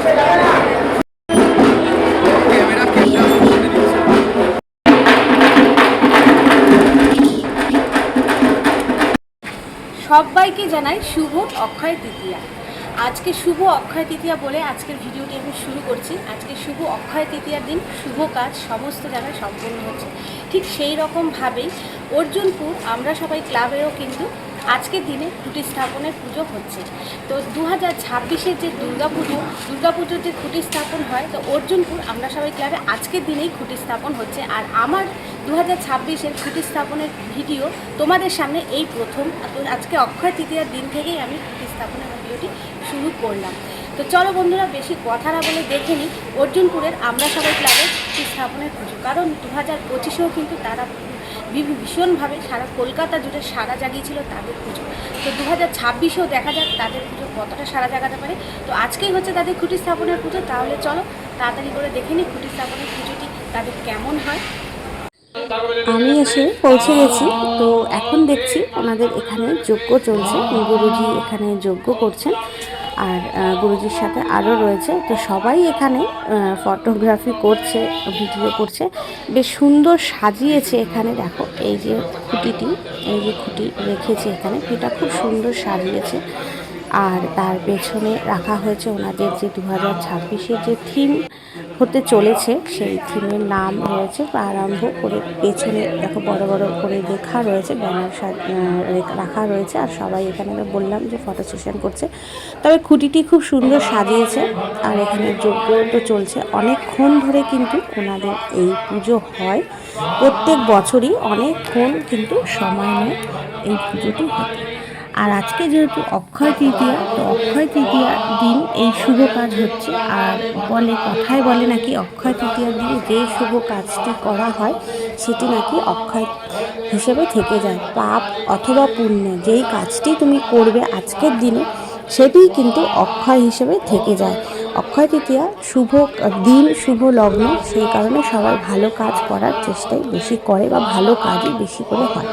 সবাইকে জানাই শুভ অক্ষয় তৃতীয়া। আজকে শুভ অক্ষয় তৃতীয়া বলে আজকের ভিডিওটি আমি শুরু করছি। আজকে শুভ অক্ষয় তৃতীয়ার দিন শুভ কাজ সমস্ত জায়গায় সম্পূর্ণ হচ্ছে। ঠিক সেই রকমভাবেই অর্জুনপুর আমরা সবাই ক্লাবেরও কিন্তু আজকের দিনে খুঁটি স্থাপনের পুজো হচ্ছে। তো 2026-এর যে দুর্গাপুজোর যে খুঁটি স্থাপন হয়, তো অর্জুনপুর আমরা সবাই ক্লাবে আজকের দিনেই খুঁটি স্থাপন হচ্ছে। আর আমার 2026-এর খুঁটি স্থাপনের ভিডিও তোমাদের সামনে এই প্রথম। আজকে অক্ষয় তৃতীয়ার দিন থেকেই আমি খুঁটি স্থাপনের ভিডিওটি শুরু করলাম। তো চলো বন্ধুরা, বেশি কথা না বলে দেখে নিই অর্জুনপুরের আমরা সবাই ক্লাবের খুঁটি স্থাপনের পুজো। কারণ 2025-এও কিন্তু তারা ভীষণভাবে সারা কলকাতা জুড়ে সারা জাগিয়েছিল তাদের পুজো। তো 2026-এও দেখা যাক তাদের পুজো কতটা সারা জাগাতে পারে। তো আজকেই হচ্ছে তাদের খুঁটি স্থাপনের পুজো। তাহলে চলো তাড়াতাড়ি করে দেখে নিই খুঁটি স্থাপনের পুজোটি তাদের কেমন হয়। আমি এসে পৌঁছে গেছি। তো এখন দেখছি ওনাদের এখানে যজ্ঞ চলছে, গুরুজি এখানে যজ্ঞ করছেন আর গুরুজির সাথে আরও রয়েছে। তো সবাই এখানে ফটোগ্রাফি করছে, ভিডিও করছে। বেশ সুন্দর সাজিয়েছে এখানে। দেখো এই যে খুঁটিটি, এই যে খুঁটি রেখেছে এখানে, এটা খুব সুন্দর সাজিয়েছে। আর তার পেছনে রাখা হয়েছে ওনাদের যে 2026-এর যে থিম হতে চলেছে সেই থিমের নাম রয়েছে আরম্ভ করে। পেছনে দেখো বড় বড় করে লেখা রয়েছে, ব্যানার রাখা রয়েছে। আর সবাই এখানে বললাম যে ফটো সেশন করছে। তবে খুঁটিটি খুব সুন্দর সাজিয়েছে। আর এখানে যজ্ঞ তো চলছে অনেকক্ষণ ধরে, কিন্তু ওনাদের এই পুজো হয় প্রত্যেক বছরই অনেকক্ষণ কিন্তু সময় নেয় এই পুজোটি হতে। আর আজকে যেহেতু অক্ষয় তৃতীয়া, তো অক্ষয় তৃতীয়ার দিন এই শুভ কাজ হচ্ছে। আর কথায় বলে নাকি অক্ষয় তৃতীয়ার দিন যে শুভ কাজটি করা হয় সেটি নাকি অক্ষয় হিসেবে থেকে যায়। পাপ অথবা পুণ্য যেই কাজটি তুমি করবে আজকের দিনে সেটিই কিন্তু অক্ষয় হিসেবে থেকে যায়। অক্ষয় তৃতীয়া শুভ দিন, শুভ লগ্ন, সেই কারণে সবাই ভালো কাজ করার চেষ্টাই বেশি করে বা ভালো কাজই বেশি করে হয়।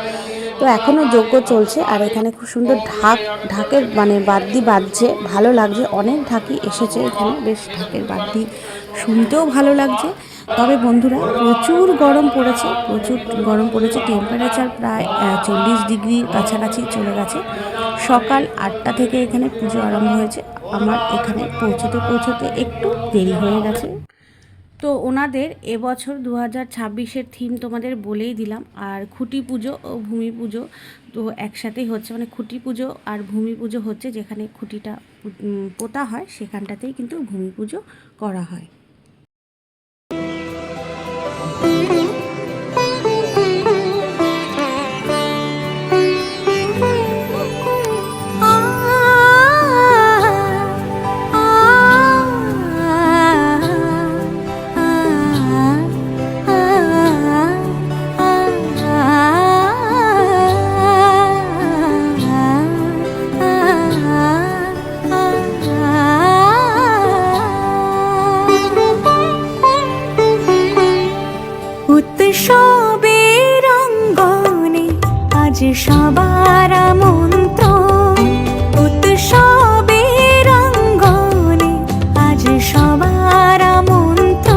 তো এখনও যজ্ঞ চলছে। আর এখানে খুব সুন্দর ঢাকের বাদ্যি বাজছে, ভালো লাগছে। অনেক ঢাকি এসেছে এখানে, বেশ ঢাকের বাদ্যি শুনতেও ভালো লাগছে। তবে বন্ধুরা প্রচুর গরম পড়েছে। টেম্পারেচার প্রায় 40 ডিগ্রির কাছাকাছি চলে গেছে। সকাল 8টা থেকে এখানে পুজো আরম্ভ হয়েছে। আমার এখানে পৌঁছতে একটু দেরি হয়ে গেছে। তো ওনাদের এবছর 2026-এর থিম তোমাদের বলেই দিলাম। আর খুঁটি পুজো ও ভূমি পুজো তো একসাথেই হচ্ছে, খুঁটি পুজো আর ভূমি পুজো হচ্ছে। যেখানে খুঁটিটা পোতা হয় সেখানটাতেই কিন্তু ভূমি পুজো করা হয়। উৎসবের অঙ্গনে আজ সবার মন্ত্র, উৎসবের অঙ্গনে আজ সবার মন্ত্র,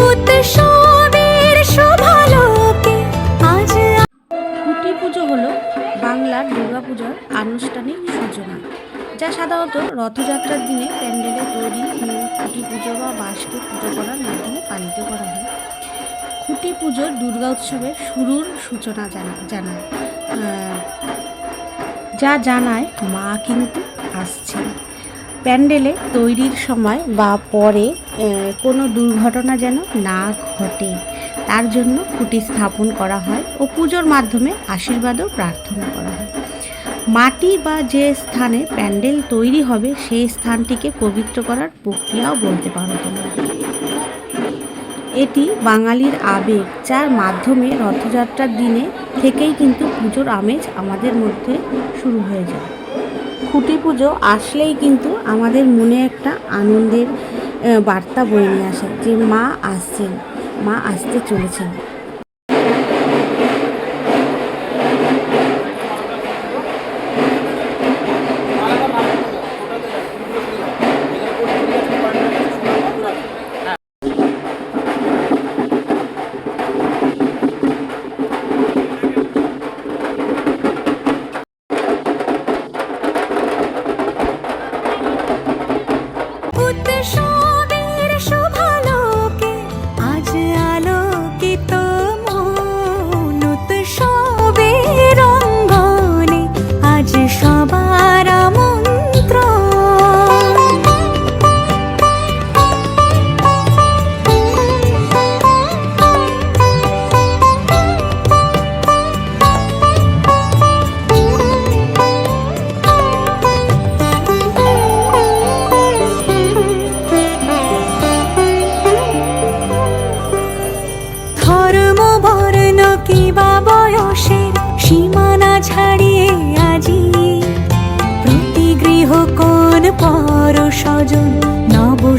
উৎসবের শোভালোকে আজ। খুঁটি পুজো হলো বাংলার দুর্গাপূজার আনুষ্ঠানিক সূচনা, যা সাধারণত রথযাত্রার দিনে প্যান্ডেলে তৈরি খুঁটি পুজো বা বাঁশকে পুজো করার মাধ্যমে পালিত করা হয়। খুঁটি পুজোর দুর্গা উৎসবের শুরুর সূচনা জানায় মা কিন্তু আসছেন। প্যান্ডেলে তৈরির সময় বা পরে কোনো দুর্ঘটনা যেন না ঘটে, তার জন্য খুঁটি স্থাপন করা হয় ও পুজোর মাধ্যমে আশীর্বাদও প্রার্থনা করা হয়। মাটি বা যে স্থানে প্যান্ডেল তৈরি হবে সেই স্থানটিকে পবিত্র করার প্রক্রিয়াও বলতে পারো তোমরা। এটি বাঙালির আবেগ, যার মাধ্যমে রথযাত্রার দিনে থেকেই কিন্তু পুজোর আমেজ আমাদের মধ্যে শুরু হয়ে যায়। খুঁটি পুজো আসলেই কিন্তু আমাদের মনে একটা আনন্দের বার্তা বয়ে নিয়ে আসে যে মা আসছেন, মা আসতে চলেছেন।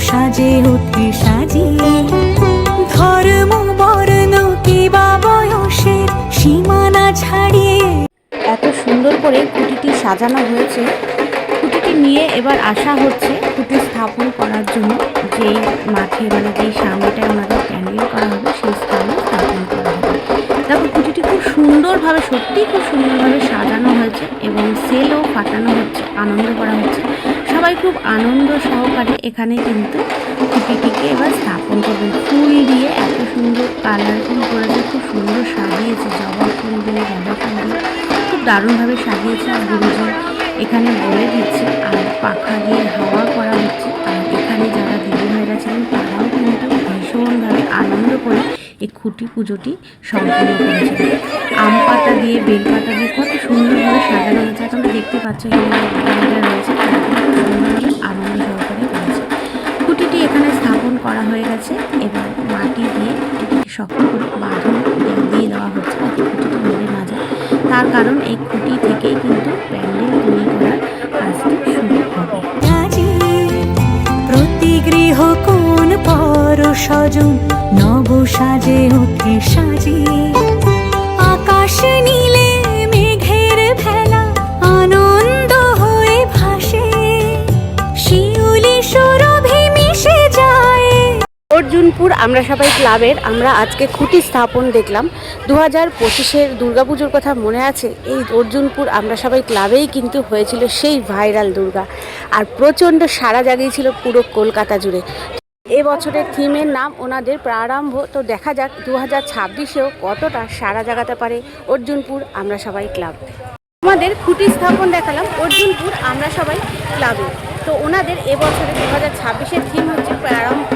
সাজে ওঠে সাজিয়ে ধর্ম বর্ণ কিবা বয়সের সীমানা ছাড়িয়ে। এত সুন্দর করে খুঁটিটি সাজানো হয়েছে। খুঁটিটি নিয়ে এবার আসা হচ্ছে খুঁটি স্থাপন করার জন্য যেই মাঠে মানে যেই সামনেটায় আমাদের প্যান্ডেল করা হবে সেই স্থানে স্থাপন করা হবে। দেখো খুঁটিটি খুব সুন্দরভাবে, সত্যিই খুব সুন্দরভাবে সাজানো হয়েছে এবং সেলও ফাটানো হচ্ছে, আনন্দ করা হচ্ছে। সবাই খুব আনন্দ সহকারে এখানে কিন্তু খুঁটিটিকে এবার স্থাপন করবেন। ফুল দিয়ে এত সুন্দর কালারফুল করেছে, খুব সুন্দর সাজিয়েছে, জবা ফুল দিয়ে, গাঁদা ফুল দিয়ে খুব দারুণভাবে সাজিয়েছে। আর গুরুজি এখানে বলে দিচ্ছে আর পাখা দিয়ে হাওয়া করা হচ্ছে। আর এখানে যারা দিদিভাইরা ছিলেন তারাও কিন্তু ভীষণভাবে আনন্দ করে এই খুঁটি পুজোটি সম্পন্ন করেছিলেন। আম পাতা দিয়ে, বেল পাতা দিয়ে কত সুন্দরভাবে সাজানো হয়েছে। তোমরা দেখতে পাচ্ছ এখানে দিদিভাইরা রয়েছে, তারা কিন্তু খুব সুন্দরভাবে আনন্দ সহকারে করেছে। খুঁটিটি এখানে স্থাপন করা হয়ে গেছে। এবার মাটি দিয়ে এটিকে শক্ত করে বাঁধন দিয়ে দেওয়া হচ্ছে যাতে খুঁটিটি নড়ে না যায়। তার কারণ এই খুঁটি থেকেই কিন্তু প্যান্ডেল তৈরি করার কাজটি শুরু হবে। রাজি প্রতি গৃহ কোন পর স্বজন নব সাজে ওঠে সাজিয়ে আকাশ নীলে মেঘের ভেলা আনন্দ হয়ে ভাসে শিউলি সুরভি মিশে যায়। অর্জুনপুর আমরা সবাই ক্লাবের আমরা আজকে খুঁটি স্থাপন দেখলাম। 2025-এর দুর্গাপুজোর কথা মনে আছে? এই অর্জুনপুর আমরা সবাই ক্লাবেই কিন্তু হয়েছিল সেই ভাইরাল দুর্গা, আর প্রচণ্ড সাড়া জাগিয়েছিল পুরো কলকাতা জুড়ে। এবছরের থিমের নাম ওনাদের প্রারম্ভ। তো দেখা যাক 2026-এও কতটা সাড়া জাগাতে পারে অর্জুনপুর আমরা সবাই ক্লাব। আমাদের খুঁটি স্থাপন দেখালাম অর্জুনপুর আমরা সবাই ক্লাবে। তো ওনাদের এবছরে 2026-এর থিম হচ্ছে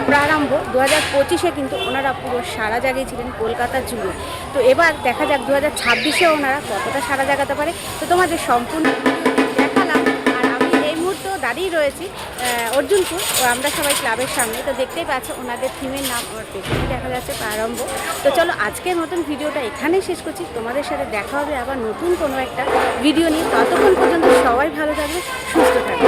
প্রারম্ভ। 2025-এ কিন্তু ওনারা পুরো সাড়া জাগিয়েছিলেন কলকাতা জুড়ে। তো এবার দেখা যাক 2026-এ ওনারা কতটা সাড়া জাগাতে পারে। তো তোমাদের সম্পূর্ণ দেখালাম। আর আমি এই মুহূর্তে দাঁড়িয়ে রয়েছি অর্জুনপুর আমরা সবাই ক্লাবের সামনে। তো দেখতেই পাচ্ছ ওনাদের থিমের নাম আমার পেছনে দেখা যাচ্ছে প্রারম্ভ। তো চলো আজকের মতন ভিডিওটা এখানেই শেষ করছি। তোমাদের সাথে দেখা হবে আবার নতুন কোনো একটা ভিডিও নিয়ে। ততক্ষণ পর্যন্ত সবাই ভালো থাকবে, সুস্থ থাকবে।